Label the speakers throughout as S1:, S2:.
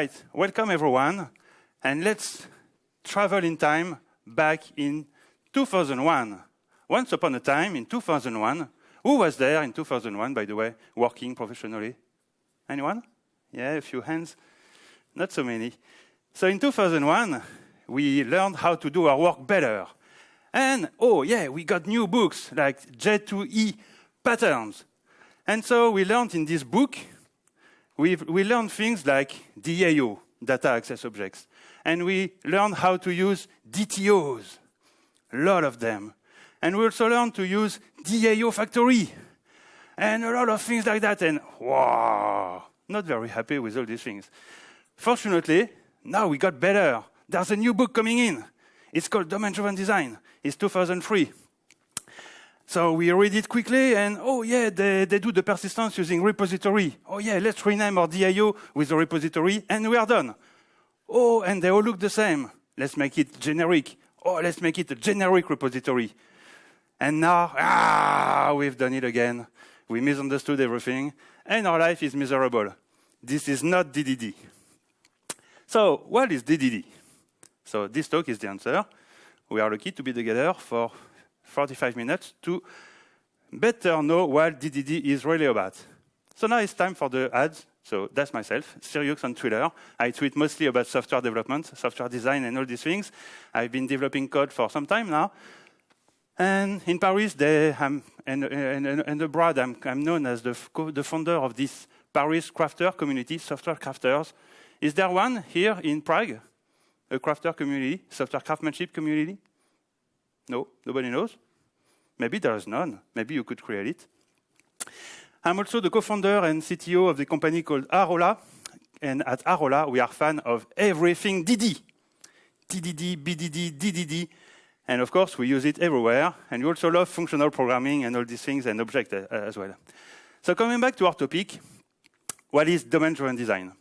S1: right, welcome everyone, and let's travel in time back in 2001. Once upon a time, in 2001, who was there in 2001, by the way, working professionally? Anyone? Yeah, a few hands. Not so many. So in 2001, we learned how to do our work better. And, oh yeah, we got new books like J2E patterns. And so we learned in this book, we learned things like DAO, data access objects. And we learned how to use DTOs, a lot of them. And we also learned to use DAO factory, and a lot of things like that. And wow, not very happy with all these things. Fortunately, now we got better. There's a new book coming in. It's called Domain-Driven Design. It's 2003. So we read it quickly, and oh yeah, they do the persistence using repository. Oh yeah, let's rename our DAO with a repository, and we are done. Oh, and they all look the same. Let's make it generic. Oh, let's make it a generic repository. And now, we've done it again. We misunderstood everything, and our life is miserable. This is not DDD. So, what is DDD? So, this talk is the answer. We are lucky to be together for 45 minutes to better know what DDD is really about. So now it's time for the ads. So that's myself, Sirius on Twitter. I tweet mostly about software development, software design, and all these things. I've been developing code for some time now. And in Paris, and abroad, I'm known as the founder of this Paris crafter community, software crafters. Is there one here in Prague? A crafter community, software craftsmanship community? No, nobody knows? Maybe there is none. Maybe you could create it. I'm also the co-founder and CTO of the company called Arola. And at Arola, we are fans of everything DD. TDD, BDD, DDD. And of course, we use it everywhere. And we also love functional programming and all these things and objects as well. So coming back to our topic, what is domain-driven design?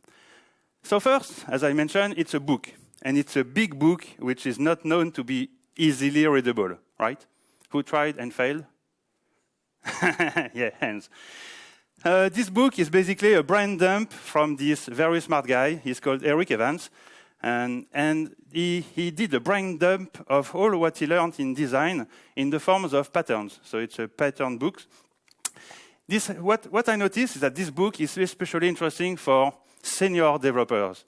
S1: So first, as I mentioned, it's a book. And it's a big book which is not known to be easily readable, right? Who tried and failed? Yeah, hands. This book is basically a brain dump from this very smart guy. He's called Eric Evans. And he did a brain dump of all what he learned in design in the forms of patterns. So it's a pattern book. What I noticed is that this book is especially interesting for senior developers.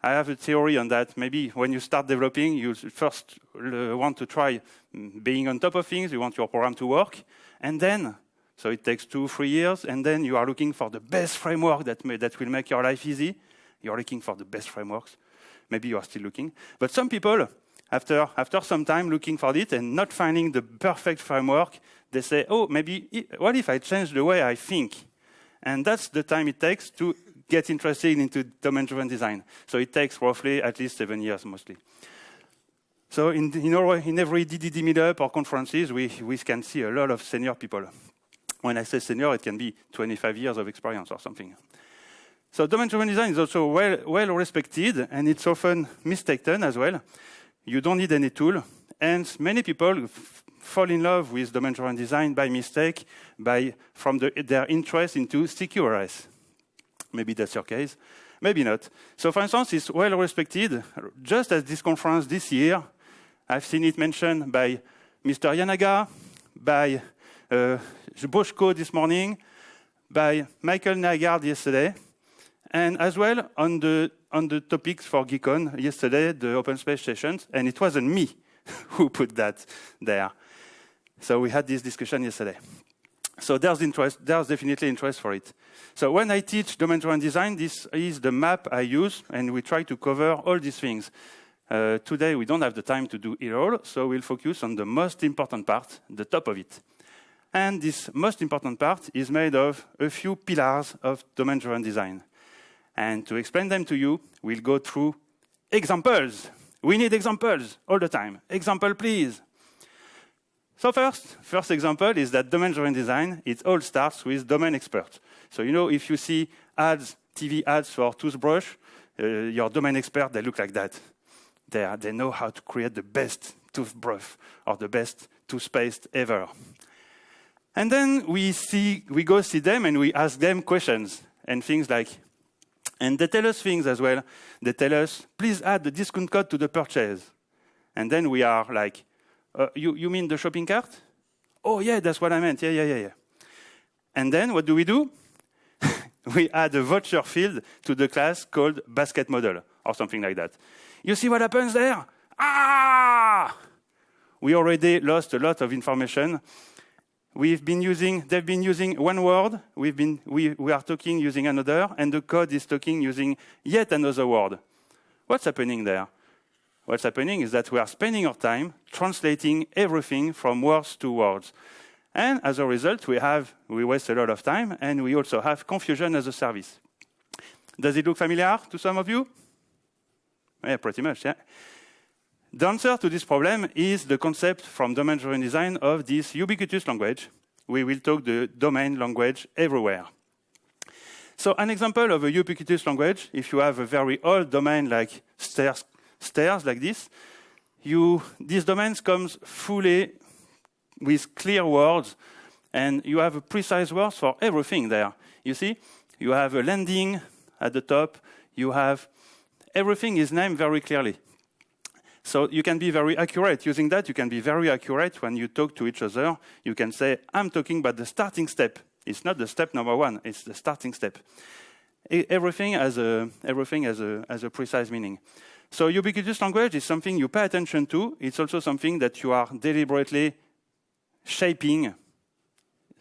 S1: I have a theory on that. Maybe when you start developing, you first want to try being on top of things. You want your program to work. And then, so it takes 2-3 years, and then you are looking for the best framework that will make your life easy. You're looking for the best frameworks. Maybe you are still looking. But some people, after some time looking for it and not finding the perfect framework, they say, oh, maybe, what if I change the way I think? And that's the time it takes to get interested into domain-driven design. So it takes roughly at least 7 years, mostly. So in every DDD meetup or conferences, we can see a lot of senior people. When I say senior, it can be 25 years of experience or something. So domain-driven design is also well respected, and it's often mistaken as well. You don't need any tool. And many people fall in love with domain-driven design by mistake, from their interest into CQRS. Maybe that's your case. Maybe not. So for instance, it's well respected. Just at this conference this year, I've seen it mentioned by Mr. Yanaga, by Boschko this morning, by Michael Nygaard yesterday, and as well on the topics for GeekOn yesterday, the open space sessions, and it wasn't me who put that there. So we had this discussion yesterday. So there's definitely interest for it. So when I teach domain-driven design, this is the map I use, and we try to cover all these things. Today, we don't have the time to do it all, so we'll focus on the most important part, the top of it. And this most important part is made of a few pillars of domain-driven design. And to explain them to you, we'll go through examples. We need examples all the time. Example, please. So first example is that domain-driven design, it all starts with domain experts. So if you see ads, TV ads for toothbrush, your domain expert, they look like that. They know how to create the best toothbrush or the best toothpaste ever. And then we go see them and we ask them questions and things like, And they tell us things as well. They tell us, please add the discount code to the purchase. And then we are like, you mean the shopping cart? Oh, yeah, that's what I meant. Yeah. And then what do? We add a voucher field to the class called basket model or something like that. You see what happens there? We already lost a lot of information. They've been using one word, we are talking using another, and the code is talking using yet another word. What's happening there? What's happening is that we are spending our time translating everything from words to words. And as a result, we waste a lot of time, and we also have confusion as a service. Does it look familiar to some of you? Yeah, pretty much, yeah. The answer to this problem is the concept from domain-driven design of this ubiquitous language. We will talk the domain language everywhere. So an example of a ubiquitous language, if you have a very old domain like stairs like this, these domains comes fully with clear words, and you have a precise words for everything there. You see, you have a landing at the top, everything is named very clearly. So you can be very accurate. Using that, you can be very accurate when you talk to each other. You can say, I'm talking about the starting step. It's not the step number one, it's the starting step. Everything has a precise meaning. So ubiquitous language is something you pay attention to. It's also something that you are deliberately shaping,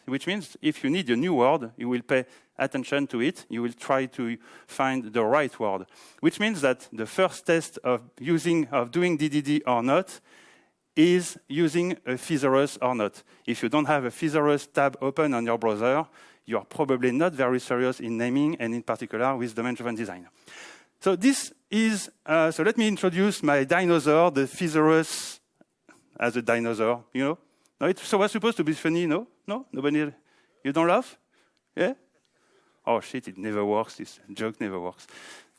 S1: which means if you need a new word, you will pay attention to it. You will try to find the right word, which means that the first test of doing DDD or not is using a thesaurus or not. If you don't have a thesaurus tab open on your browser, you are probably not very serious in naming, and in particular with domain-driven design. So so let me introduce my dinosaur, the thesaurus as a dinosaur, No, it was supposed to be funny, no? No? Nobody? You don't laugh? Yeah? Oh shit, it never works, this joke never works.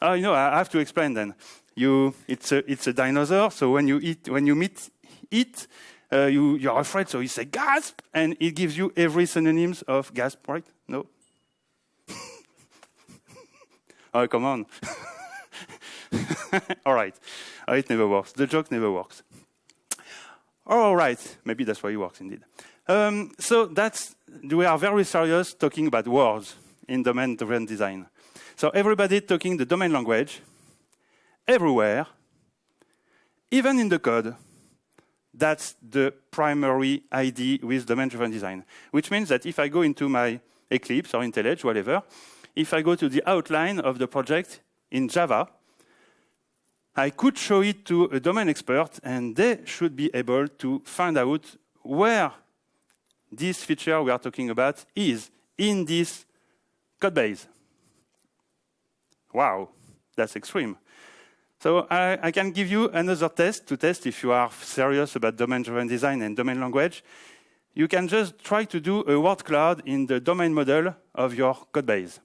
S1: I have to explain then. It's a dinosaur, so when you meet it, you're afraid, so you say gasp, and it gives you every synonyms of gasp, right? No? Oh, come on. All right. Oh, it never works. The joke never works. All right. Maybe that's why it works indeed. So we are very serious talking about words in domain-driven design. So everybody talking the domain language, everywhere, even in the code. That's the primary idea with domain-driven design, which means that if I go into my Eclipse or IntelliJ, whatever, if I go to the outline of the project in Java, I could show it to a domain expert, and they should be able to find out where this feature we are talking about is in this code base. Wow, that's extreme. So I can give you another test to test if you are serious about domain-driven design and domain language. You can just try to do a word cloud in the domain model of your code base.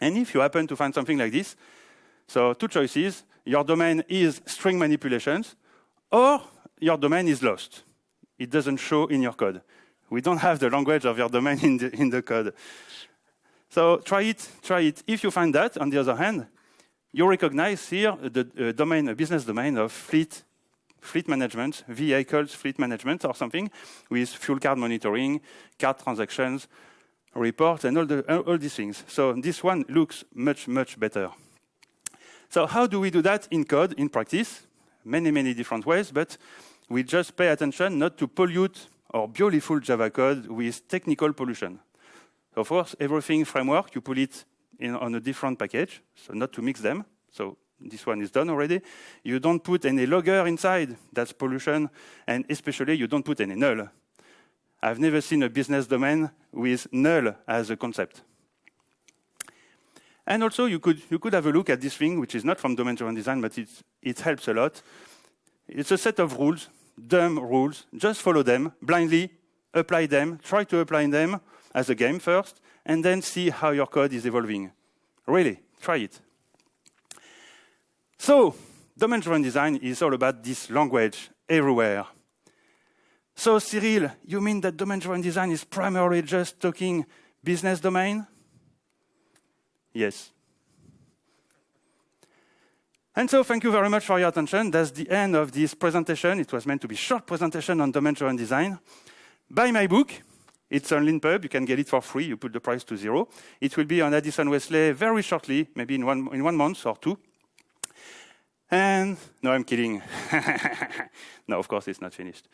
S1: And if you happen to find something like this, so two choices, your domain is string manipulations, or your domain is lost. It doesn't show in your code. We don't have the language of your domain in the code. So try it. If you find that, on the other hand, you recognize here the business domain of fleet management, vehicles fleet management or something, with fuel card monitoring, card transactions, reports, and all these things. So this one looks much, much better. So how do we do that in code, in practice? Many, many different ways, but we just pay attention not to pollute our beautiful Java code with technical pollution. Of course, everything framework, you put it on a different package, so not to mix them. So this one is done already. You don't put any logger inside, that's pollution, and especially you don't put any null. I've never seen a business domain with null as a concept. And also you could have a look at this thing, which is not from domain-driven design, but it helps a lot. It's a set of rules, dumb rules. Just follow them blindly, apply them, try to apply them as a game first, and then see how your code is evolving. Really, try it. So, domain-driven design is all about this language everywhere. So, Cyril, you mean that domain-driven design is primarily just talking business domain? Yes. And so thank you very much for your attention. That's the end of this presentation. It was meant to be a short presentation on domain-driven design. Buy my book. It's on LeanPub. You can get it for free. You put the price to 0. It will be on Addison Wesley very shortly, maybe in one month or 2. And no, I'm kidding. No, of course, it's not finished.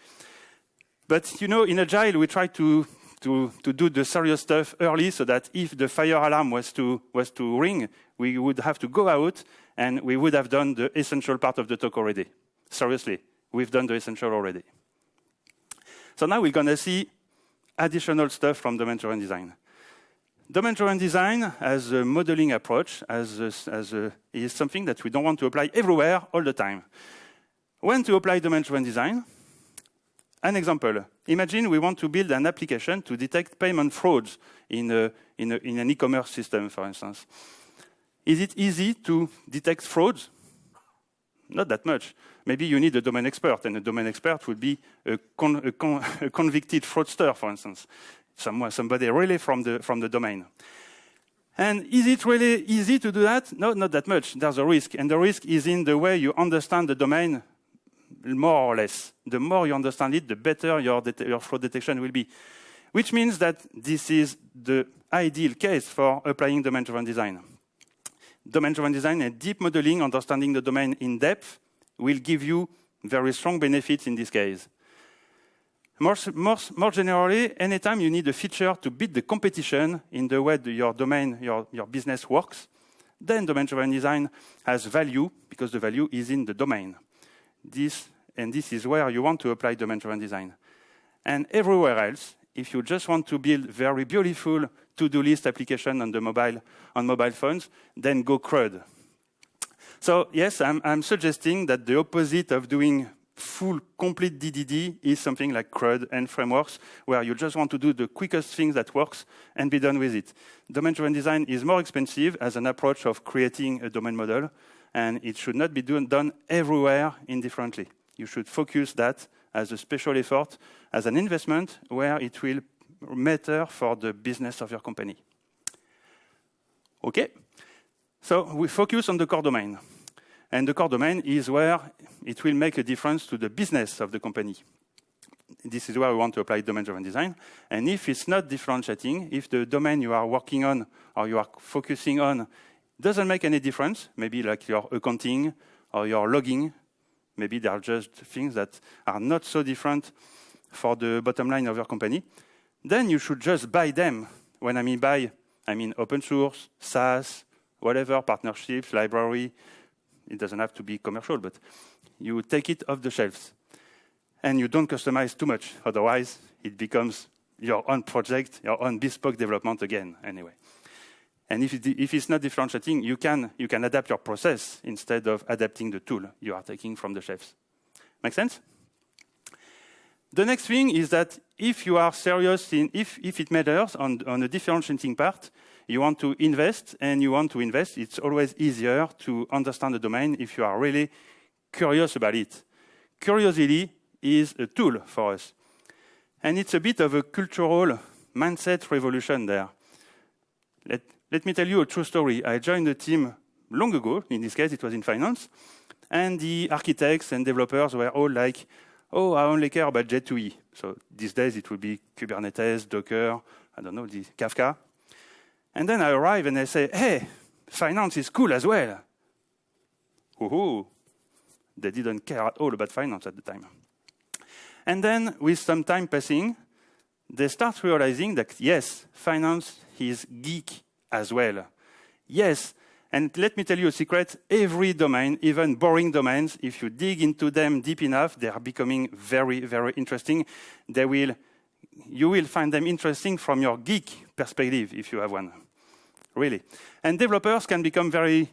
S1: But, in Agile, we try to do the serious stuff early so that if the fire alarm was to ring, we would have to go out and we would have done the essential part of the talk already. Seriously, we've done the essential already. So now we're going to see additional stuff from domain-driven design. Domain-driven design as a modeling approach is something that we don't want to apply everywhere all the time. When to apply domain-driven design? An example. Imagine we want to build an application to detect payment frauds in an e-commerce system, for instance. Is it easy to detect frauds? Not that much. Maybe you need a domain expert, and a domain expert would be a convicted fraudster, for instance. Somebody really from the domain. And is it really easy to do that? No, not that much. There's a risk, and the risk is in the way you understand the domain more or less. The more you understand it, the better your fraud detection will be. Which means that this is the ideal case for applying domain-driven design. Domain-driven design and deep modeling, understanding the domain in depth, will give you very strong benefits in this case. More generally, anytime you need a feature to beat the competition in the way your domain, your business works, then domain-driven design has value because the value is in the domain. This is where you want to apply domain-driven design. And everywhere else, if you just want to build very beautiful to-do list application on mobile phones, then go CRUD. So yes, I'm suggesting that the opposite of doing full, complete DDD is something like CRUD and frameworks, where you just want to do the quickest thing that works and be done with it. Domain-driven design is more expensive as an approach of creating a domain model, and it should not be done everywhere indifferently. You should focus that as a special effort, as an investment, where it will matter for the business of your company. Okay? So we focus on the core domain. And the core domain is where it will make a difference to the business of the company. This is where we want to apply domain-driven design. And if it's not differentiating, if the domain you are working on or you are focusing on doesn't make any difference, maybe like your accounting or your logging, maybe they are just things that are not so different for the bottom line of your company, then you should just buy them. When I mean buy, I mean open source, SaaS, whatever, partnerships, library. It doesn't have to be commercial, but you take it off the shelves. And you don't customize too much. Otherwise, it becomes your own project, your own bespoke development again, anyway. And if it's not differentiating, you can adapt your process instead of adapting the tool you are taking from the shelves. Make sense? The next thing is that if you are serious if it matters on the differentiating part, you want to invest, it's always easier to understand the domain if you are really curious about it. Curiosity is a tool for us. And it's a bit of a cultural mindset revolution there. Let me tell you a true story. I joined the team long ago. In this case, it was in finance. And the architects and developers were all like, oh, I only care about J2E. So these days, it would be Kubernetes, Docker, I don't know, the Kafka. And then I arrive and I say, hey, finance is cool as well. Woohoo. They didn't care at all about finance at the time. And then with some time passing, they start realizing that, yes, finance is geek as well. Yes, and let me tell you a secret, every domain, even boring domains, if you dig into them deep enough, they are becoming very, very interesting. You will find them interesting from your geek perspective, if you have one. Really. And developers can become very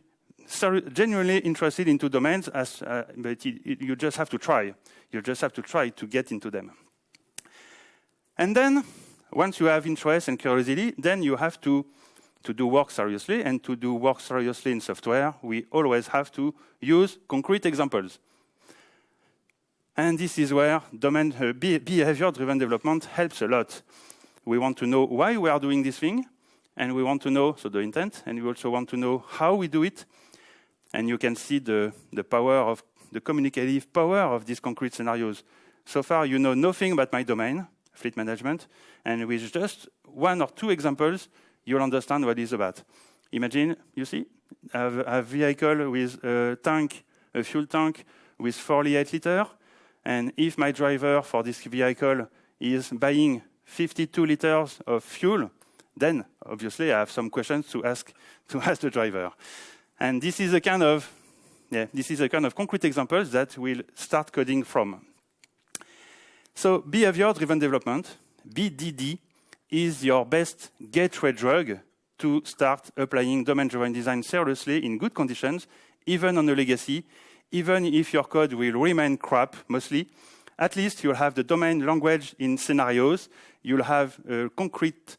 S1: genuinely interested into domains, but you just have to try. You just have to try to get into them. And then, once you have interest and curiosity, then you have to do work seriously. And to do work seriously in software, we always have to use concrete examples. And this is where behavior-driven development helps a lot. We want to know why we are doing this thing, and we want to know, so the intent, and we also want to know how we do it. And you can see the power of the communicative power of these concrete scenarios. So far, you know nothing about my domain, fleet management, and with just one or two examples, you'll understand what it's about. Imagine, you see, a vehicle with a tank, a fuel tank with 48 liters, and if my driver for this vehicle is buying 52 liters of fuel, then obviously I have some questions to ask the driver. And this is a kind of concrete examples that we'll start coding from. So behavior-driven development, BDD, is your best gateway drug to start applying domain-driven design seriously in good conditions, even on a legacy, even if your code will remain crap mostly. At least you'll have the domain language in scenarios. You'll have a concrete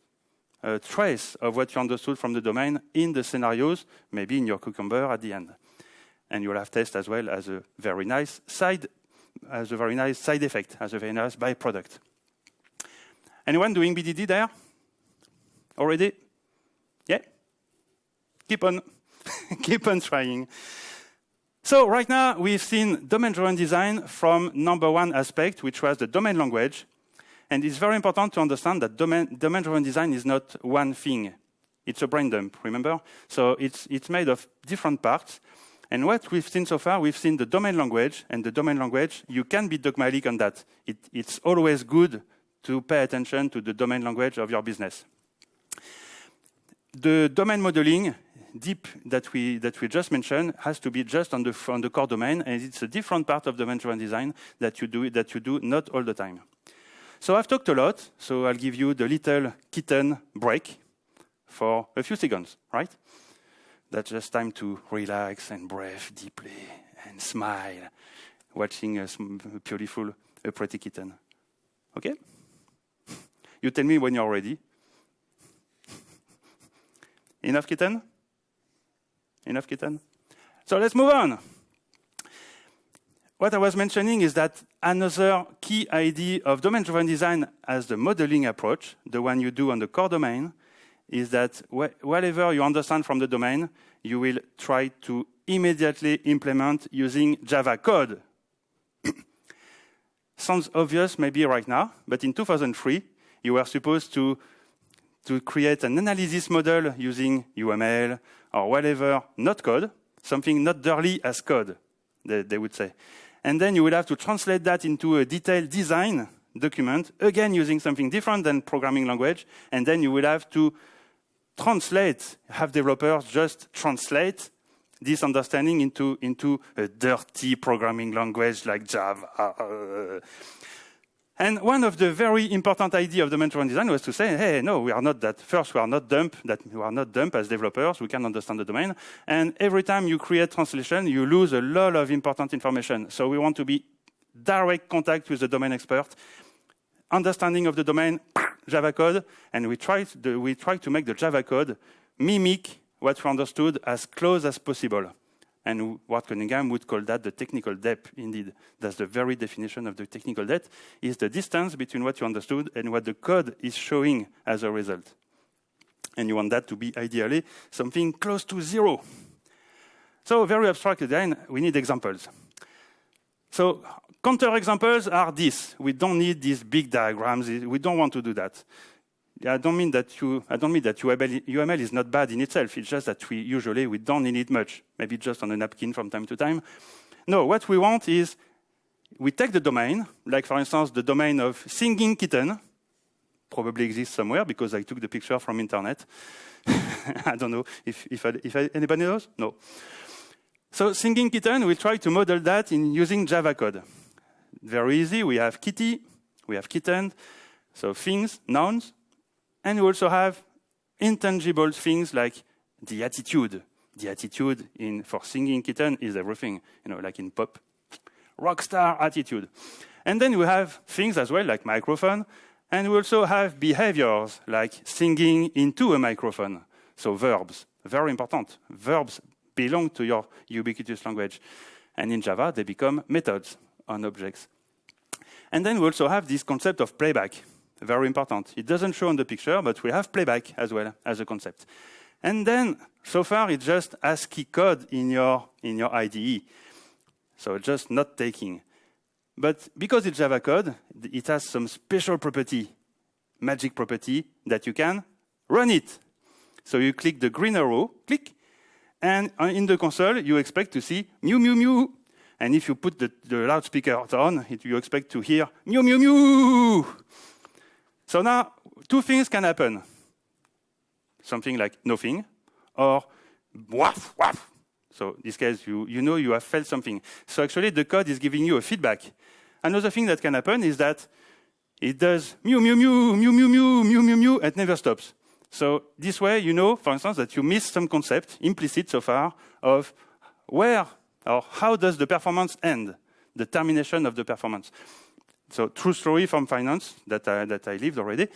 S1: trace of what you understood from the domain in the scenarios, maybe in your Cucumber at the end. And you'll have test as well as a very nice side effect, as a very nice byproduct. Anyone doing BDD there? Already? Yeah? Keep on. Keep on trying. So right now, we've seen domain-driven design from number one aspect, which was the domain language. And it's very important to understand that domain-driven design is not one thing. It's a brain dump, remember? So it's made of different parts. And what we've seen so far, we've seen the domain language, and the domain language, you can be dogmatic on that. It's always good to pay attention to the domain language of your business. The domain modeling, deep that we just mentioned, has to be just on the core domain, and it's a different part of domain-driven design that you do not all the time. So I've talked a lot, so I'll give you the little kitten break for a few seconds, right? That's just time to relax and breathe deeply and smile, watching a beautiful, pretty kitten. Okay? You tell me when you're ready. Enough kitten? Enough kitten? So let's move on. What I was mentioning is that another key idea of domain-driven design as the modeling approach, the one you do on the core domain, is that whatever you understand from the domain, you will try to immediately implement using Java code. Sounds obvious maybe right now, but in 2003, you were supposed to create an analysis model using UML or whatever, not code, something not dirty as code, they would say. And then you will have to translate that into a detailed design document, again using something different than programming language, and then you will have to have developers just translate this understanding into a dirty programming language like Java. And one of the very important ideas of domain-driven design was to say, hey, no, we are not that. First, we are not dumb as developers. We can understand the domain. And every time you create translation, you lose a lot of important information. So we want to be direct contact with the domain expert, understanding of the domain, Java code, and we try to make the Java code mimic what we understood as close as possible. And Ward Cunningham would call that the technical depth, indeed. That's the very definition of the technical depth, is the distance between what you understood and what the code is showing as a result. And you want that to be ideally something close to zero. So very abstract design, we need examples. So counter examples are this. We don't need these big diagrams. We don't want to do that. I don't mean that UML is not bad in itself. It's just that we don't need it much. Maybe just on a napkin from time to time. No, what we want is we take the domain, like for instance the domain of singing kitten, probably exists somewhere because I took the picture from internet. I don't know if anybody knows. No. So singing kitten, we'll try to model that using Java code. Very easy. We have kitty, we have kitten, so things, nouns. And we also have intangible things like the attitude. The attitude for singing kitten is everything, like in pop. Rockstar attitude. And then we have things as well, like microphone. And we also have behaviors, like singing into a microphone. So verbs, very important. Verbs belong to your ubiquitous language. And in Java, they become methods on objects. And then we also have this concept of playback. Very important. It doesn't show on the picture, but we have playback as well as a concept. And then, so far, it's just ASCII code in your IDE. So just not taking. But because it's Java code, it has some special property, magic property, that you can run it. So you click the green arrow, click, and in the console, you expect to see mew, mew, mew. And if you put the loudspeaker on, you expect to hear mew, mew, mew. So now, two things can happen. Something like nothing, or waf, waf. So in this case, you know you have felt something. So actually, the code is giving you a feedback. Another thing that can happen is that it does mew, mew, mew, mew, mew, mew, mew, mew, mew, and never stops. So this way, you know, for instance, that you missed some concept, implicit so far, of where or how does the performance end, the termination of the performance. So true story from finance that I lived already.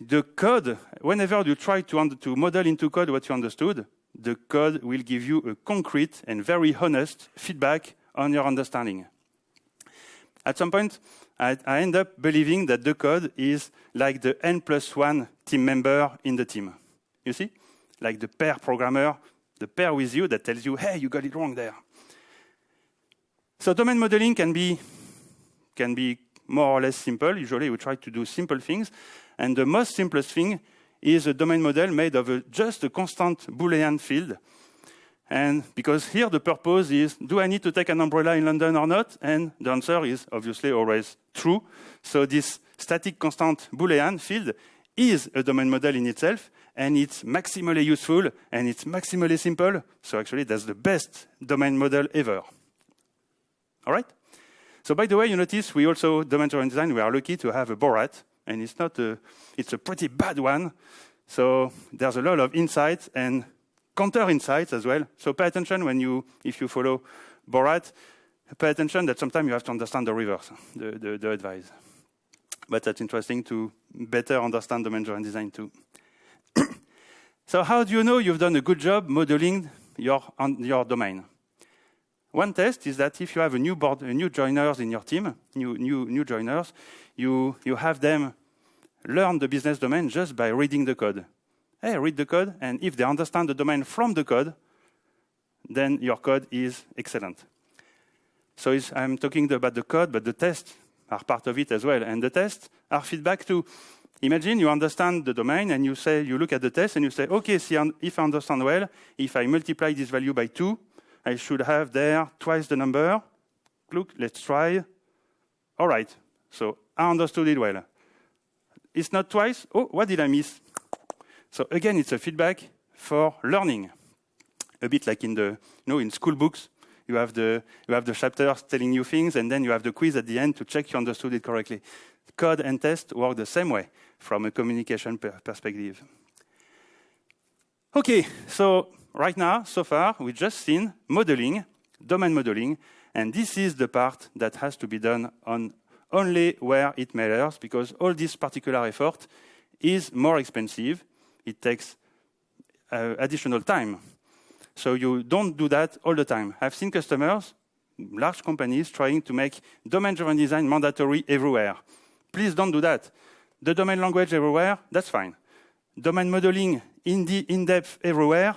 S1: The code, whenever you try to model into code what you understood, the code will give you a concrete and very honest feedback on your understanding. At some point, I end up believing that the code is like the N+1 team member in the team. You see? Like the pair programmer, the pair with you that tells you, hey, you got it wrong there. So domain modeling can be more or less simple. Usually we try to do simple things. And the most simplest thing is a domain model made of just a constant Boolean field. And because here the purpose is, do I need to take an umbrella in London or not? And the answer is obviously always true. So this static constant Boolean field is a domain model in itself, and it's maximally useful, and it's maximally simple. So actually that's the best domain model ever. All right? So by the way, you notice we also, domain-driven design, we are lucky to have a Borat, and it's a pretty bad one. So there's a lot of insights and counter insights as well. So pay attention if you follow Borat, pay attention that sometimes you have to understand the reverse, the advice. But that's interesting to better understand domain-driven design too. So how do you know you've done a good job modeling your domain? One test is that if you have new joiners in your team, new joiners, you have them learn the business domain just by reading the code. Hey, read the code, and if they understand the domain from the code, then your code is excellent. So I'm talking about the code, but the tests are part of it as well. And the tests are feedback to, imagine you understand the domain, and you look at the test, and you say, okay, see, if I understand well, if I multiply this value by 2, I should have there twice the number. Look, let's try. All right, so I understood it well. It's not twice. Oh, what did I miss? So again, it's a feedback for learning. A bit like in school books, you have the chapters telling you things, and then you have the quiz at the end to check you understood it correctly. Code and test work the same way from a communication perspective. Okay, so right now, so far, we've just seen modeling, domain modeling, and this is the part that has to be done on only where it matters, because all this particular effort is more expensive. It takes additional time. So you don't do that all the time. I've seen customers, large companies, trying to make domain-driven design mandatory everywhere. Please don't do that. The domain language everywhere, that's fine. Domain modeling in-depth everywhere,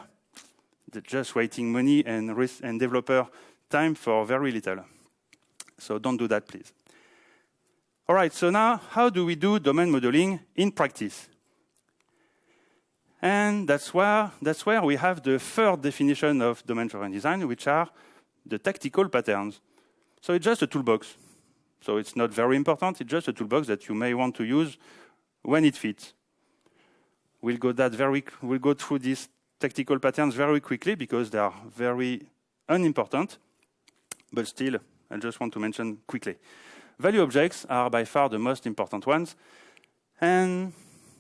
S1: just wasting money and risk and developer time for very little. So don't do that, please. All right, so now how do we do domain modeling in practice? And that's where we have the third definition of domain-driven design, which are the tactical patterns. So it's just a toolbox. So it's not very important. It's just a toolbox that you may want to use when it fits. We'll go through these tactical patterns very quickly because they are very unimportant. But still, I just want to mention quickly. Value objects are by far the most important ones. And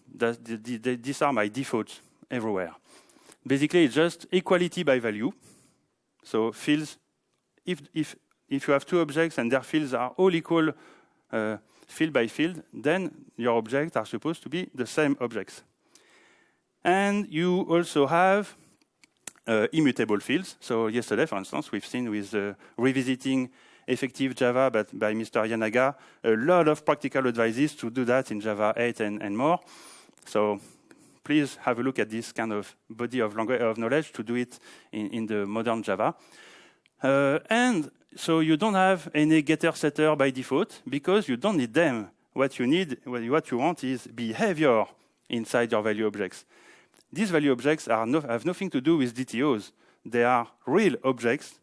S1: these are my defaults everywhere. Basically, it's just equality by value. So fields, if you have two objects and their fields are all equal field by field, then your objects are supposed to be the same objects. And you also have immutable fields. So yesterday, for instance, we've seen with revisiting effective Java by Mr. Yanaga, a lot of practical advices to do that in Java 8 and more. So please have a look at this kind of body of language of knowledge to do it in the modern Java. And so you don't have any getter-setter by default because you don't need them. What you need, what you want is behavior inside your value objects. These value objects have nothing to do with DTOs. They are real objects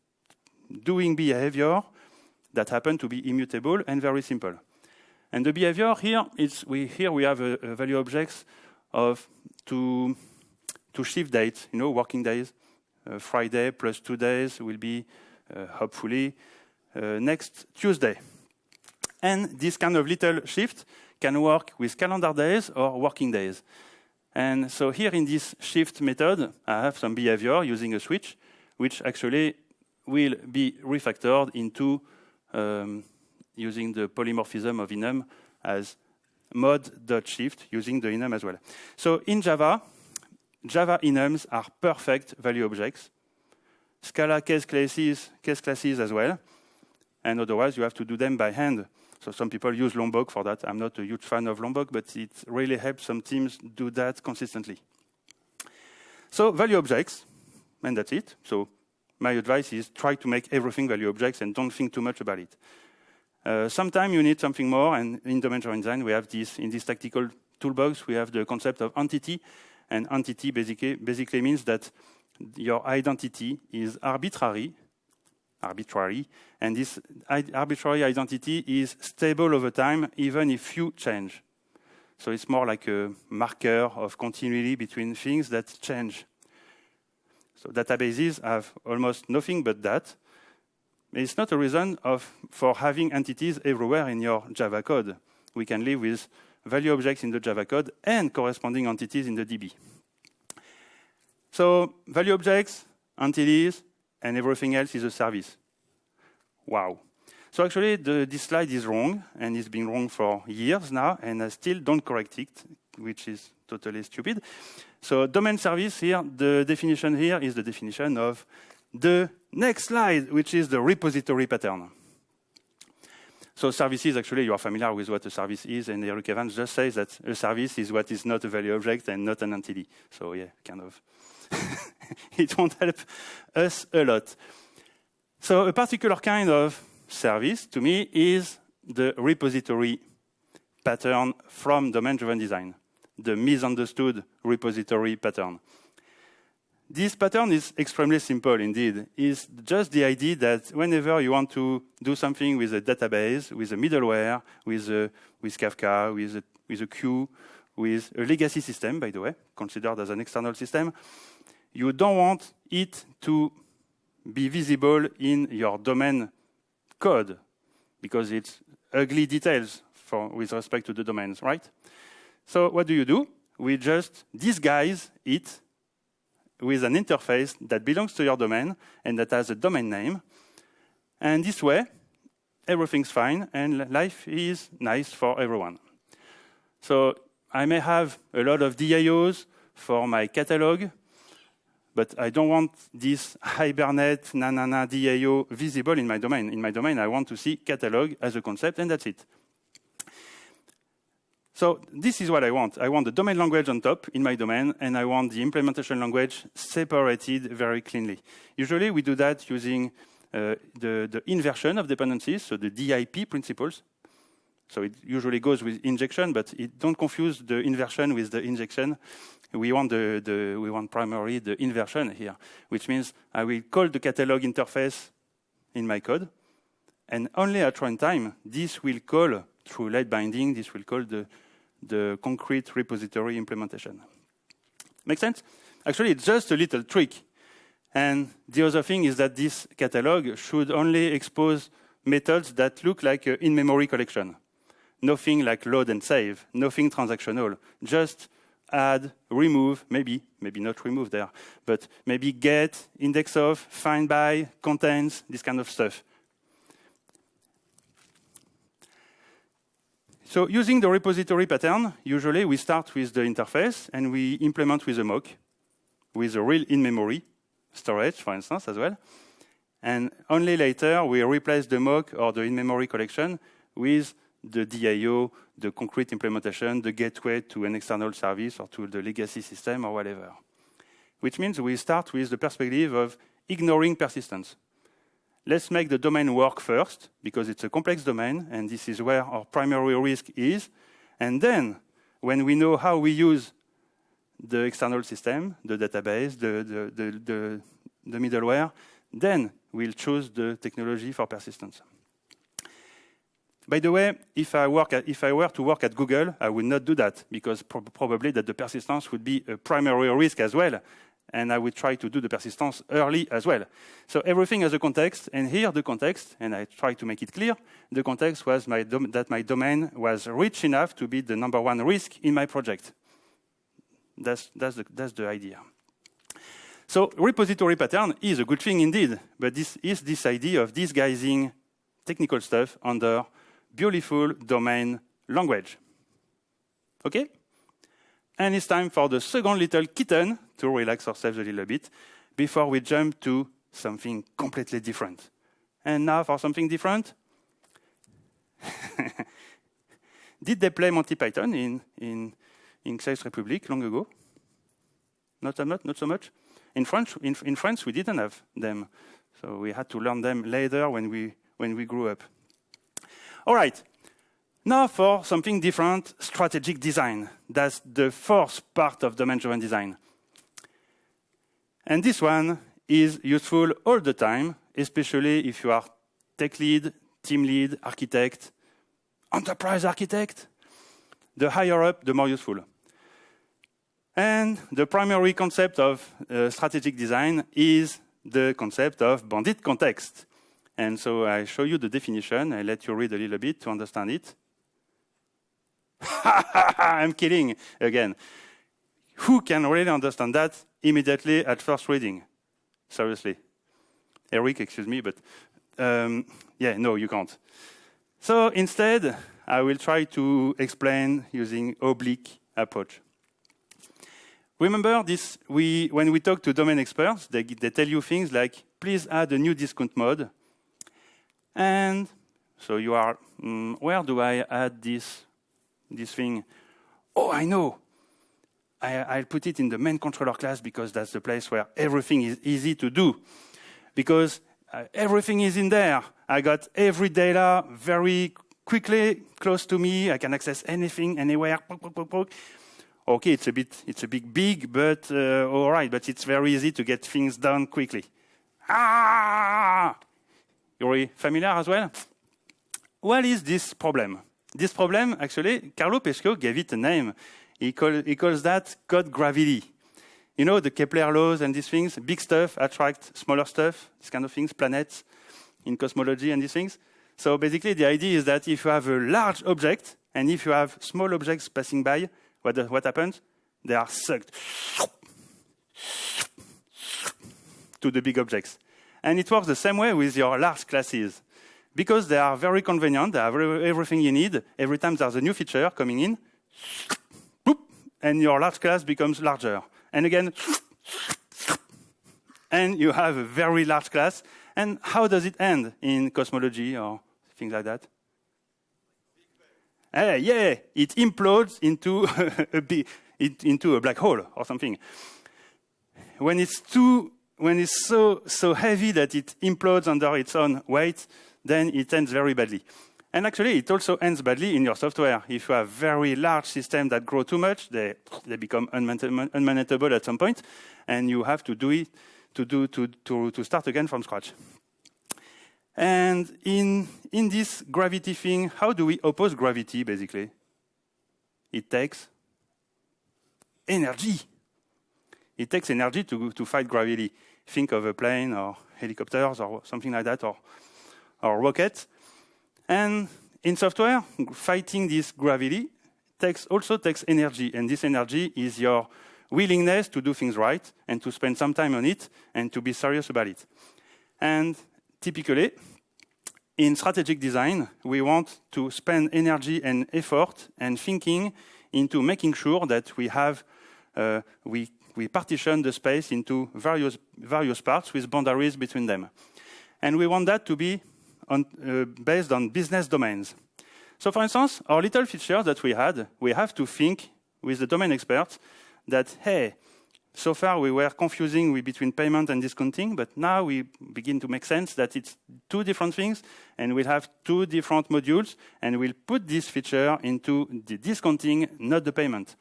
S1: doing behavior that happen to be immutable and very simple. And the behavior here we have a value objects of to shift dates, working days. Friday plus 2 days will be hopefully next Tuesday. And this kind of little shift can work with calendar days or working days. And so here in this shift method, I have some behavior using a switch, which actually will be refactored into using the polymorphism of enum as mod.shift using the enum as well. So in Java enums are perfect value objects. Scala case classes as well. And otherwise, you have to do them by hand. So some people use Lombok for that. I'm not a huge fan of Lombok, but it really helps some teams do that consistently. So value objects, and that's it. So my advice is try to make everything value objects and don't think too much about it. Sometimes you need something more, and in domain-driven design, we have this, in this tactical toolbox, we have the concept of entity, and entity basically means that your identity is arbitrary, and this arbitrary identity is stable over time, even if you change. So it's more like a marker of continuity between things that change. So databases have almost nothing but that. It's not a reason for having entities everywhere in your Java code. We can live with value objects in the Java code and corresponding entities in the DB. So value objects, entities, and everything else is a service. Wow. So actually, this slide is wrong, and it's been wrong for years now, and I still don't correct it, which is totally stupid. So domain service here, the definition here is the definition of the next slide, which is the repository pattern. So services, actually, you are familiar with what a service is, and Eric Evans just says that a service is what is not a value object and not an entity. So yeah, kind of. It won't help us a lot. So a particular kind of service, to me, is the repository pattern from domain-driven design, the misunderstood repository pattern. This pattern is extremely simple indeed. It's just the idea that whenever you want to do something with a database, with a middleware, with Kafka, with a queue, with a legacy system, by the way, considered as an external system, you don't want it to be visible in your domain code because it's ugly details with respect to the domains, right? So what do? We just disguise it with an interface that belongs to your domain and that has a domain name. And this way, everything's fine and life is nice for everyone. So I may have a lot of DIOs for my catalog, but I don't want this Hibernate DIO visible in my domain. In my domain, I want to see catalog as a concept, and that's it. So this is what I want. I want the domain language on top in my domain, and I want the implementation language separated very cleanly. Usually, we do that using the inversion of dependencies, so the DIP principles. So it usually goes with injection, but don't confuse the inversion with the injection. We want primarily the inversion here, which means I will call the catalog interface in my code, and only at runtime, this will call through late binding. This will call the concrete repository implementation. Make sense? Actually, it's just a little trick. And the other thing is that this catalog should only expose methods that look like an in-memory collection. Nothing like load and save, nothing transactional. Just add, remove, maybe not remove there, but maybe get, index of, find by, contains, this kind of stuff. So using the repository pattern, usually we start with the interface and we implement with a mock, with a real in-memory storage, for instance, as well. And only later we replace the mock or the in-memory collection with the DIO, the concrete implementation, the gateway to an external service or to the legacy system or whatever. Which means we start with the perspective of ignoring persistence. Let's make the domain work first, because it's a complex domain, and this is where our primary risk is. And then, when we know how we use the external system, the database, the middleware, then we'll choose the technology for persistence. By the way, if I were to work at Google, I would not do that, because probably that the persistence would be a primary risk as well, and I would try to do the persistence early as well. So everything has a context, and here the context, and I try to make it clear, the context was that my domain was rich enough to be the number one risk in my project. That's the idea. So repository pattern is a good thing indeed, but this is this idea of disguising technical stuff under beautiful domain language. Okay? And it's time for the second little kitten to relax ourselves a little bit before we jump to something completely different. And now for something different. Did they play Monty Python in Czech Republic long ago? Not so much. In France, we didn't have them, so we had to learn them later when we grew up. All right. Now for something different, strategic design. That's the fourth part of domain-driven design. And this one is useful all the time, especially if you are tech lead, team lead, architect, enterprise architect. The higher up, the more useful. And the primary concept of strategic design is the concept of bounded context. And so I show you the definition. I let you read a little bit to understand it. I'm kidding again. Who can really understand that immediately at first reading? Seriously. Eric, excuse me, but yeah, no, you can't. So instead, I will try to explain using oblique approach. Remember this, when we talk to domain experts, they tell you things like, please add a new discount mode. And so you are, where do I add this thing? Oh, I know. I'll put it in the main controller class because that's the place where everything is easy to do. Because everything is in there. I got every data very quickly close to me. I can access anything, anywhere. Okay, it's a bit big, but all right. But it's very easy to get things done quickly. You're familiar as well? What is this problem? This problem, actually, Carlo Pesco gave it a name. He calls that code gravity. You know, the Kepler laws and these things, big stuff attract smaller stuff, these kind of things, planets in cosmology and these things. So basically, the idea is that if you have a large object, and if you have small objects passing by, what happens? They are sucked to the big objects. And it works the same way with your large classes. Because they are very convenient, they have everything you need. Every time there's a new feature coming in, boop, and your large class becomes larger. And again, and you have a very large class. And how does it end in cosmology or things like that? Yeah, it implodes into into a black hole or something. When it's so heavy that it implodes under its own weight, then it ends very badly. And actually, it also ends badly in your software. If you have very large systems that grow too much, they become unmanageable at some point, and you have to do it to start again from scratch. And in this gravity thing, how do we oppose gravity, basically? It takes energy. It takes energy to fight gravity. Think of a plane or helicopters or something like that, or rockets. And in software, fighting this gravity also takes energy. And this energy is your willingness to do things right and to spend some time on it and to be serious about it. And typically, in strategic design, we want to spend energy and effort and thinking into making sure that we have we partition the space into various parts with boundaries between them. And we want that to be based on business domains. So for instance, our little feature that we have to think with the domain experts that, hey, so far we were confusing between payment and discounting, but now we begin to make sense that it's two different things, and we'll have two different modules, and we'll put this feature into the discounting, not the payment.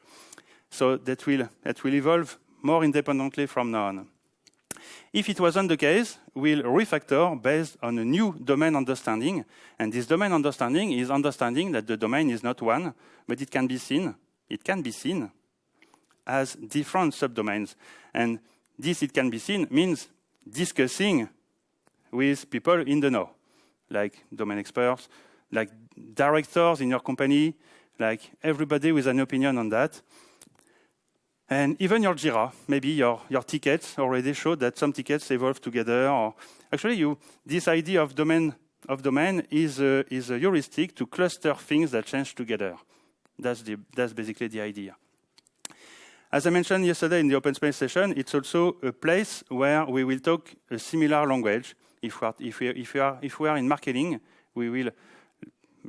S1: So that will evolve more independently from now on. If it wasn't the case, we'll refactor based on a new domain understanding, and this domain understanding is understanding that the domain is not one, but it can be seen as different subdomains. And this, it can be seen, means discussing with people in the know, like domain experts, like directors in your company, like everybody with an opinion on that. And even your Jira, maybe your tickets already show that some tickets evolve together. Or actually, this idea of domain is a heuristic to cluster things that change together. That's basically the idea. As I mentioned yesterday in the open space session, it's also a place where we will talk a similar language. If we are in marketing, we will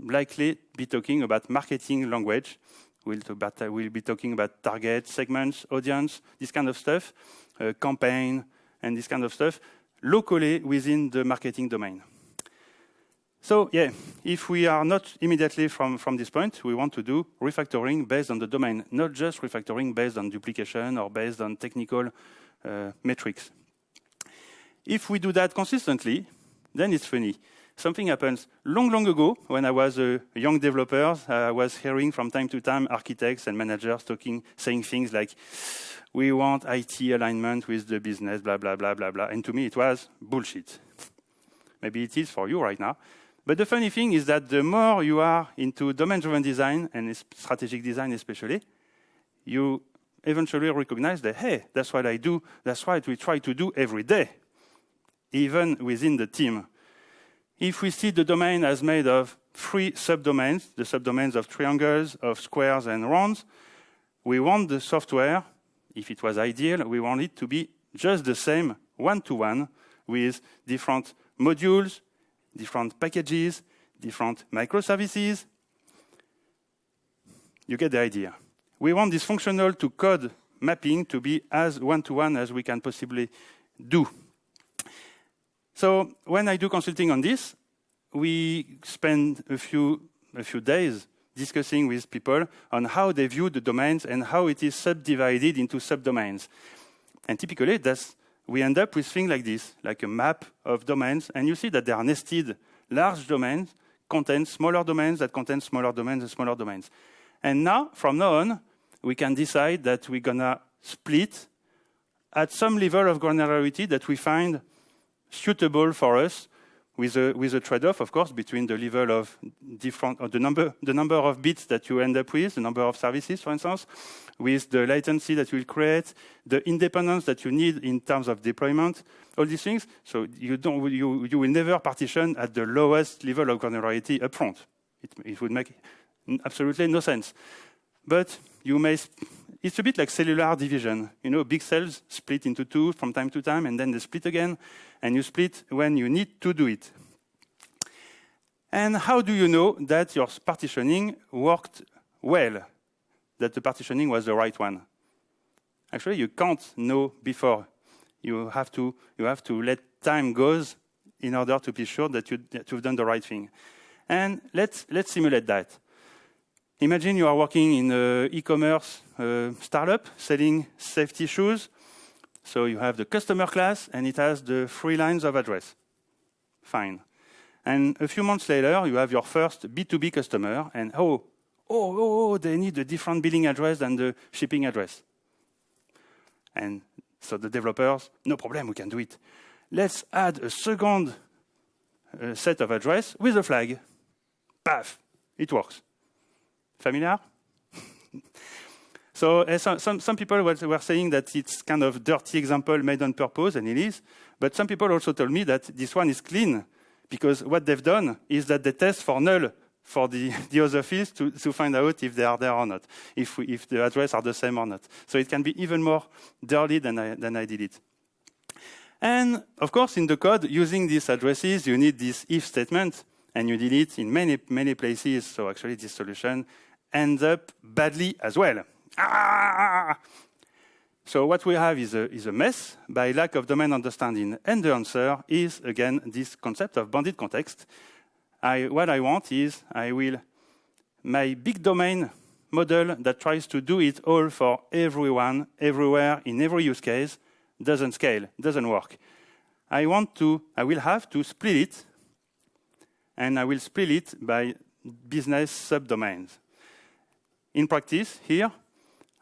S1: likely be talking about marketing language. We'll be talking about target, segments, audience, this kind of stuff, campaign, and this kind of stuff, locally within the marketing domain. So yeah, if we are not immediately from this point, we want to do refactoring based on the domain, not just refactoring based on duplication or based on technical metrics. If we do that consistently, then it's funny. Something happens. Long ago, when I was a young developer, I was hearing from time to time architects and managers saying things like, we want IT alignment with the business, blah, blah, blah, blah, blah. And to me, it was bullshit. Maybe it is for you right now. But the funny thing is that the more you are into domain-driven design, and strategic design especially, you eventually recognize that, hey, that's what I do, that's what we try to do every day, even within the team. If we see the domain as made of 3 subdomains, the subdomains of triangles, of squares, and rounds, we want the software, if it was ideal, we want it to be just the same, one-to-one, with different modules, different packages, different microservices. You get the idea. We want this functional to code mapping to be as one-to-one as we can possibly do. So when I do consulting on this, we spend a few days discussing with people on how they view the domains and how it is subdivided into subdomains. And typically, we end up with things like this, like a map of domains, and you see that they are nested. Large domains contain smaller domains that contain smaller domains and smaller domains. And now, from now on, we can decide that we're going to split at some level of granularity that we find suitable for us, with a trade-off, of course, between the level of the number of bits that you end up with, the number of services, for instance, with the latency that you will create, the independence that you need in terms of deployment, all these things. So you will never partition at the lowest level of granularity upfront. It would make absolutely no sense. But it's a bit like cellular division. Big cells split into 2 from time to time, and then they split again, and you split when you need to do it. And how do you know that your partitioning worked well, that the partitioning was the right one? Actually, you can't know before. You have to let time goes in order to be sure that you've done the right thing. And let's simulate that. Imagine you are working in an e-commerce startup selling safety shoes. So you have the customer class, and it has the 3 lines of address. Fine. And a few months later, you have your first B2B customer, and they need a different billing address than the shipping address. And so the developers, no problem, we can do it. Let's add a second set of address with a flag. Paf, it works. Familiar? So some people were saying that it's kind of dirty example made on purpose, and it is. But some people also told me that this one is clean, because what they've done is that they test for null for the other fields to find out if they are there or not, if the address are the same or not. So it can be even more dirty than I did it. And of course, in the code, using these addresses, you need this if statement. and you did it in many, many places. So actually this solution ends up badly as well. Ah! So what we have is a mess by lack of domain understanding. And the answer is, again, this concept of bounded context. What I want is my big domain model that tries to do it all for everyone, everywhere, in every use case, doesn't scale, doesn't work. I will have to split it, and I will split it by business subdomains. In practice, here,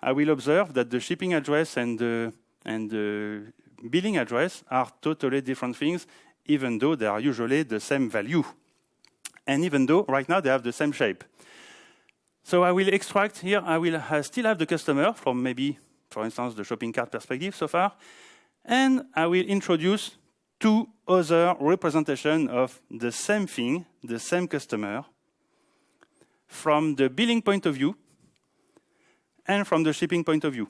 S1: I will observe that the shipping address and the billing address are totally different things, even though they are usually the same value. And even though right now they have the same shape. So I will extract here, I will still have the customer from maybe, for instance, the shopping cart perspective so far, and I will introduce two other representations of the same thing, the same customer, from the billing point of view and from the shipping point of view.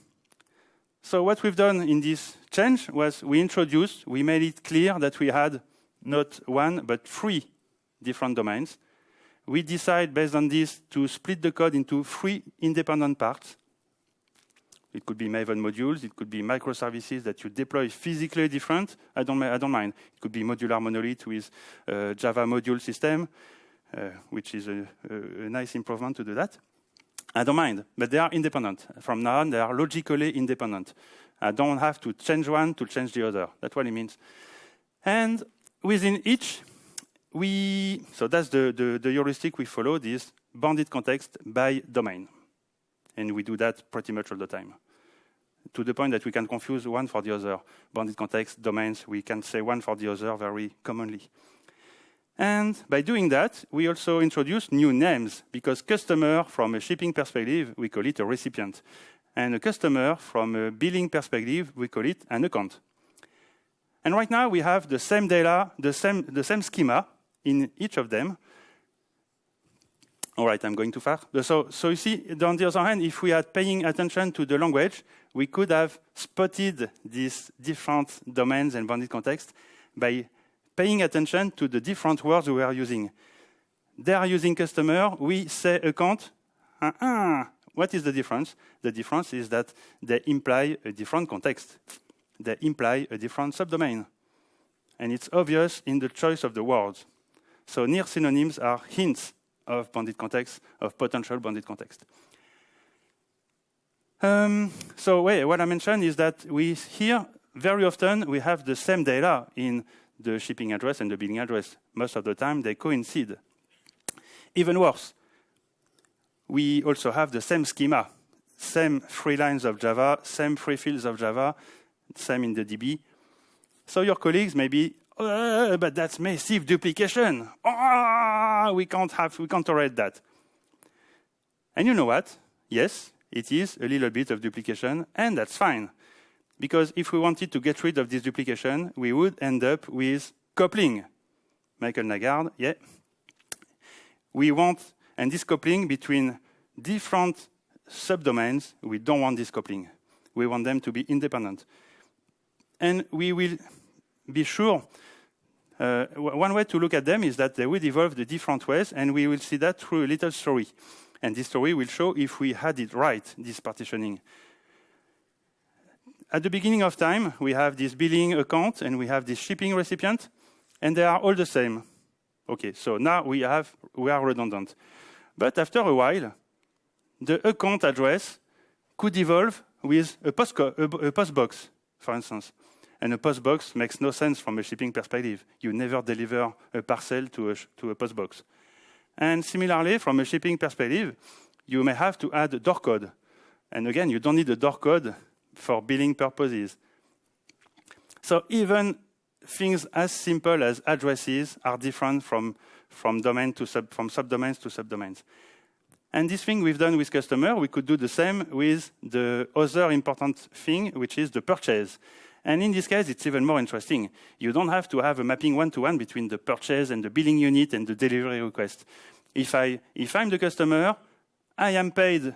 S1: So what we've done in this change was we made it clear that we had not one, but three different domains. We decide based on this to split the code into three independent parts. It could be Maven modules, it could be microservices that you deploy physically different. I don't mind. It could be modular monolith with Java module system, which is a nice improvement to do that. I don't mind, but they are independent. From now on, they are logically independent. I don't have to change one to change the other. That's what it means. And within each, so that's the heuristic we follow, this bounded context by domain. And we do that pretty much all the time. To the point that we can confuse one for the other. Bounded context, domains, we can say one for the other very commonly. And by doing that, we also introduce new names, because customer, from a shipping perspective, we call it a recipient. And a customer, from a billing perspective, we call it an account. And right now, we have the same data, the same schema in each of them. All right, I'm going too far. So you see, on the other hand, if we had paying attention to the language, we could have spotted these different domains and bounded context by paying attention to the different words we are using. They are using customer, we say account. What is the difference? The difference is that they imply a different context. They imply a different subdomain. And it's obvious in the choice of the words. So near synonyms are hints of bounded context, of potential bounded context. So what I mentioned is that here, very often, we have the same data in the shipping address and the billing address. Most of the time, they coincide. Even worse, we also have the same schema, same 3 lines of Java, same 3 fields of Java, same in the DB. So your colleagues may be, but that's massive duplication. We can't tolerate that. And you know what? Yes, it is a little bit of duplication, and that's fine. Because if we wanted to get rid of this duplication, we would end up with coupling. Michael Nagard, yeah. We want, and this coupling between different subdomains, we don't want this coupling. We want them to be independent. And we will be sure, one way to look at them is that they will evolve the different ways, and we will see that through a little story. And this story will show if we had it right, this partitioning. At the beginning of time, we have this billing account, and we have this shipping recipient, and they are all the same. Okay, so now we are redundant. But after a while, the account address could evolve with a post box, for instance. And a post box makes no sense from a shipping perspective. You never deliver a parcel to a post box. And similarly, from a shipping perspective, you may have to add a door code. And again, you don't need a door code for billing purposes. So even things as simple as addresses are different from subdomains to subdomains. And this thing we've done with customer, we could do the same with the other important thing, which is the purchase. And in this case, it's even more interesting. You don't have to have a mapping one-to-one between the purchase and the billing unit and the delivery request. If I'm the customer, I am paid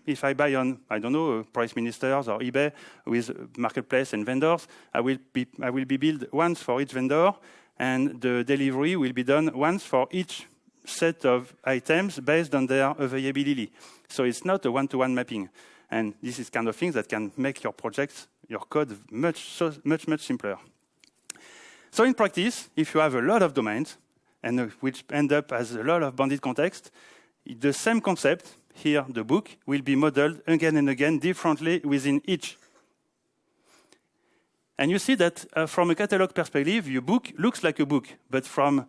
S1: if I buy on, I don't know, Price Ministers or eBay with marketplace and vendors. I will be billed once for each vendor. and the delivery will be done once for each set of items based on their availability. So it's not a one-to-one mapping. And this is kind of things that can make your projects, your code, much simpler. So in practice, if you have a lot of domains, and which end up as a lot of bounded context, the same concept, here the book, will be modeled again and again differently within each. And you see that from a catalog perspective, your book looks like a book, but from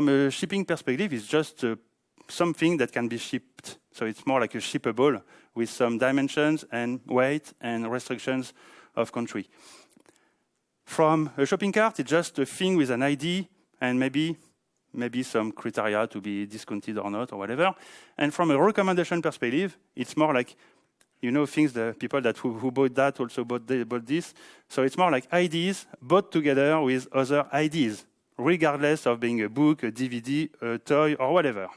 S1: a shipping perspective, it's just something that can be shipped. So it's more like a shippable with some dimensions and weight and restrictions of country. From a shopping cart, it's just a thing with an ID and maybe some criteria to be discounted or not or whatever. And from a recommendation perspective, it's more like, you know, things, the people that who bought that also bought this. So it's more like IDs bought together with other IDs, regardless of being a book, a DVD, a toy, or whatever.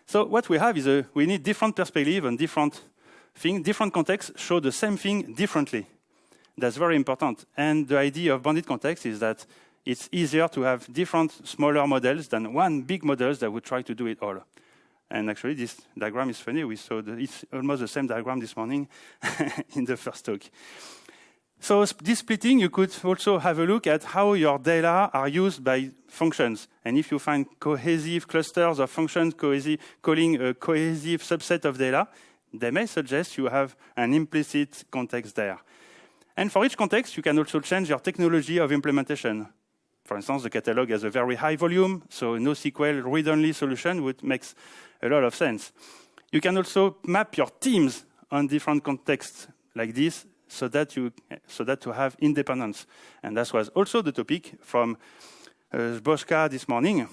S1: So what we have is we need different perspective and different things, different contexts show the same thing differently. That's very important. And the idea of bounded context is that it's easier to have different smaller models than one big model that would try to do it all. And actually, this diagram is funny. We saw it's almost the same diagram this morning in the first talk. So this splitting, you could also have a look at how your data are used by functions. And if you find cohesive clusters of functions calling a cohesive subset of data, they may suggest you have an implicit context there. And for each context, you can also change your technology of implementation. For instance, the catalog has a very high volume, so NoSQL read-only solution makes a lot of sense. You can also map your teams on different contexts like this, so that to have independence. And that was also the topic from Boschka this morning,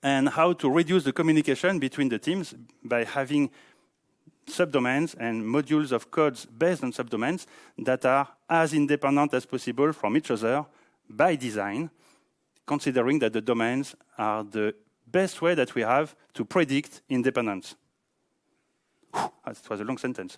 S1: and how to reduce the communication between the teams by having subdomains and modules of codes based on subdomains that are as independent as possible from each other by design, considering that the domains are the best way that we have to predict independence. That was a long sentence.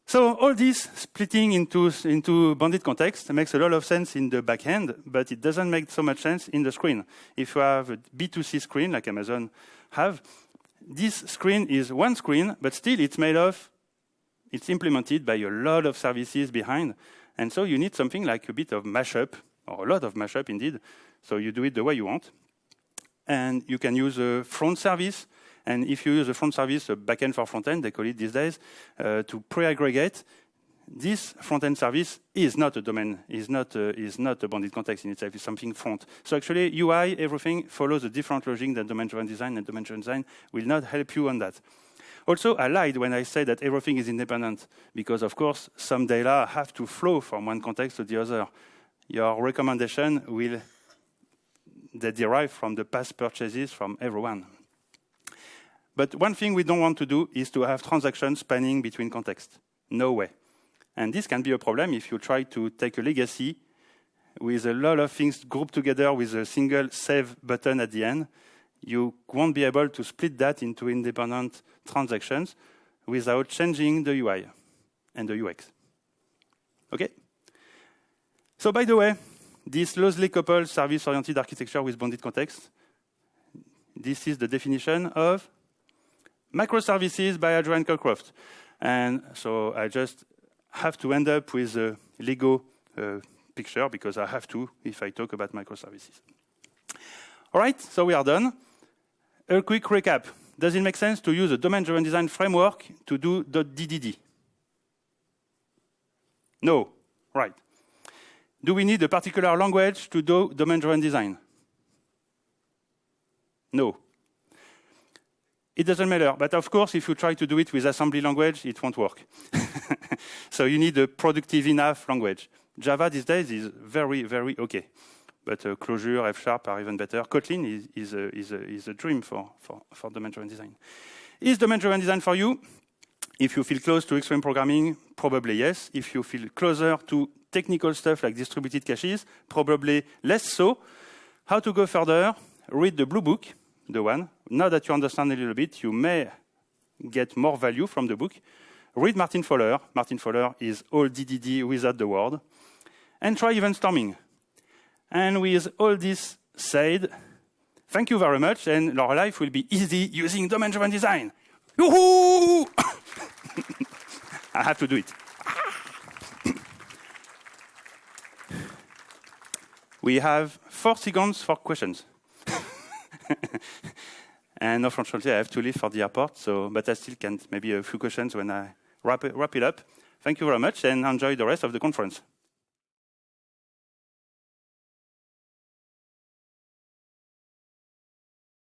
S1: So all this splitting into bounded context makes a lot of sense in the back end, but it doesn't make so much sense in the screen. If you have a B2C screen like Amazon have, this screen is one screen, but still it's implemented by a lot of services behind. And so you need something like a bit of mashup, or a lot of mashup indeed. So you do it the way you want. And you can use a front service. And if you use a front service, a backend for front-end, they call it these days, to pre-aggregate, this front-end service is not a domain, is not a bounded context in itself, it's something front. So actually, UI, everything follows a different logic than domain-driven design, and domain-driven design will not help you on that. Also, I lied when I said that everything is independent, because of course, some data have to flow from one context to the other. Your recommendation they derive from the past purchases from everyone. But one thing we don't want to do is to have transactions spanning between contexts. No way. And this can be a problem if you try to take a legacy with a lot of things grouped together with a single save button at the end. You won't be able to split that into independent transactions without changing the UI and the UX. Okay? So by the way, this loosely coupled service-oriented architecture with bounded context, this is the definition of microservices by Adrian Cockcroft. And so I just have to end up with a Lego picture because I have to if I talk about microservices. All right, so we are done. A quick recap. Does it make sense to use a domain-driven design framework to do .ddd? No. Right. Do we need a particular language to do domain-driven design? No. It doesn't matter, but of course, if you try to do it with assembly language, it won't work. So you need a productive enough language. Java these days is very, very okay. But Clojure, F# are even better. Kotlin is a dream for domain-driven design. Is domain-driven design for you? If you feel close to extreme programming, probably yes. If you feel closer to technical stuff like distributed caches, probably less so. How to go further? Read the blue book, the one. Now that you understand a little bit, you may get more value from the book. Read Martin Fowler. Martin Fowler is all DDD without the word. And try event storming. And with all this said, thank you very much, and your life will be easy using domain-driven design. Yoo-hoo! I have to do it. We have 4 seconds for questions. And unfortunately, I have to leave for the airport, but I still can maybe a few questions when I wrap it up. Thank you very much, and enjoy the rest of the conference.